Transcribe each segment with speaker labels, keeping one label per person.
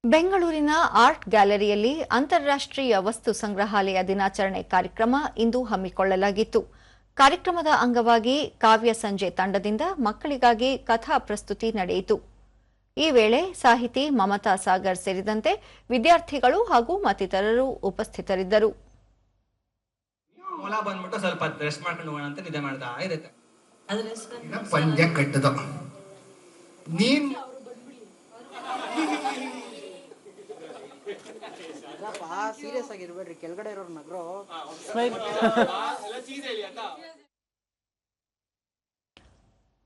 Speaker 1: ಬೆಂಗಳೂರಿನ ಆರ್ಟ್ ಗ್ಯಾಲರಿಯಲ್ಲಿ ಅಂತಾರಾಷ್ಟ್ರೀಯ ವಸ್ತು ಸಂಗ್ರಹಾಲಯ ದಿನಾಚರಣೆ ಕಾರ್ಯಕ್ರಮ ಇಂದು ಹಮ್ಮಿಕೊಳ್ಳಲಾಗಿತ್ತು. ಕಾರ್ಯಕ್ರಮದ ಅಂಗವಾಗಿ ಕಾವ್ಯ ಸಂಜೆ ತಂಡದಿಂದ ಮಕ್ಕಳಿಗಾಗಿ ಕಥಾ ಪ್ರಸ್ತುತಿ ನಡೆಯಿತು. ಈ ವೇಳೆ ಸಾಹಿತಿ ಮಮತಾ ಸಾಗರ್ ಸೇರಿದಂತೆ ವಿದ್ಯಾರ್ಥಿಗಳು ಹಾಗೂ ಮತ್ತಿತರರು ಉಪಸ್ಥಿತರಿದ್ದರು.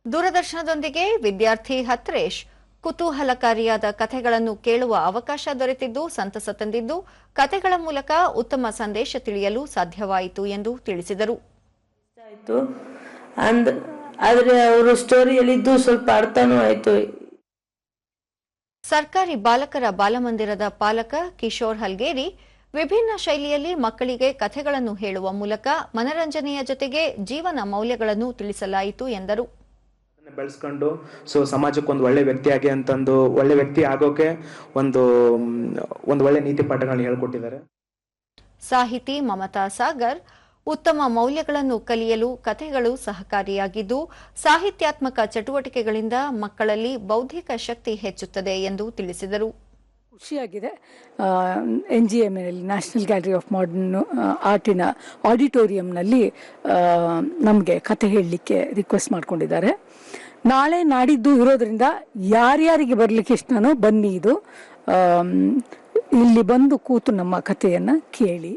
Speaker 1: ದೂರದರ್ಶನದೊಂದಿಗೆ ವಿದ್ಯಾರ್ಥಿ ಹತ್ರೇಶ್ ಕುತೂಹಲಕಾರಿಯಾದ ಕಥೆಗಳನ್ನು ಕೇಳುವ ಅವಕಾಶ ದೊರೆತಿದ್ದು ಸಂತಸ ತಂದಿದ್ದು, ಕಥೆಗಳ ಮೂಲಕ ಉತ್ತಮ ಸಂದೇಶ ತಿಳಿಯಲು ಸಾಧ್ಯವಾಯಿತು ಎಂದು ತಿಳಿಸಿದರು.
Speaker 2: ಆದರೆ ಅವರು ಸ್ಟೋರಿಯಲ್ಲಿದ್ದು ಸ್ವಲ್ಪ ಅರ್ಥನೂ ಆಯಿತು.
Speaker 1: ಸರ್ಕಾರಿ ಬಾಲಕರ ಬಾಲಮಂದಿರದ ಪಾಲಕ ಕಿಶೋರ್ ಹಲ್ಗೇರಿ ವಿಭಿನ್ನ ಶೈಲಿಯಲ್ಲಿ ಮಕ್ಕಳಿಗೆ ಕಥೆಗಳನ್ನು ಹೇಳುವ ಮೂಲಕ ಮನರಂಜನೆಯ ಜೊತೆಗೆ ಜೀವನ ಮೌಲ್ಯಗಳನ್ನು ತಿಳಿಸಲಾಯಿತು ಎಂದರು.
Speaker 3: ಬೆಳೆಸ್ಕೊಂಡು ಸಮಾಜಕ್ಕೆ ಒಂದು ಒಳ್ಳೆ ವ್ಯಕ್ತಿಯಾಗಿ ಅಂತಂದು ಒಳ್ಳೆ ವ್ಯಕ್ತಿ ಆಗೋಕೆ ಒಂದು ಒಳ್ಳೆ ನೀತಿ ಪಾಠಗಳನ್ನ ಹೇಳ್ಕೊಟ್ಟಿದ್ದಾರೆ.
Speaker 1: ಸಾಹಿತಿ ಮಮತಾ ಸಾಗರ್ ಉತ್ತಮ ಮೌಲ್ಯಗಳನ್ನು ಕಲಿಯಲು ಕಥೆಗಳು ಸಹಕಾರಿಯಾಗಿದ್ದು, ಸಾಹಿತ್ಯಾತ್ಮಕ ಚಟುವಟಿಕೆಗಳಿಂದ ಮಕ್ಕಳಲ್ಲಿ ಬೌದ್ಧಿಕ ಶಕ್ತಿ ಹೆಚ್ಚುತ್ತದೆ ಎಂದು ತಿಳಿಸಿದರು.
Speaker 4: ಖುಷಿಯಾಗಿದೆ. NGM national gallery of modern ಆರ್ಟಿನ ಆಡಿಟೋರಿಯಂನಲ್ಲಿ ನಮಗೆ ಕಥೆ ಹೇಳಲಿಕ್ಕೆ ರಿಕ್ವೆಸ್ಟ್ ಮಾಡ್ಕೊಂಡಿದ್ದಾರೆ. ನಾಳೆ ನಾಡಿದ್ದು ಇರೋದ್ರಿಂದ ಯಾರ್ಯಾರಿಗೆ ಬರಲಿಕ್ಕೆ ಇಷ್ಟನೋ ಬನ್ನಿ. ಇದು ಇಲ್ಲಿ ಬಂದು ಕೂತು ನಮ್ಮ ಕಥೆಯನ್ನು ಕೇಳಿ.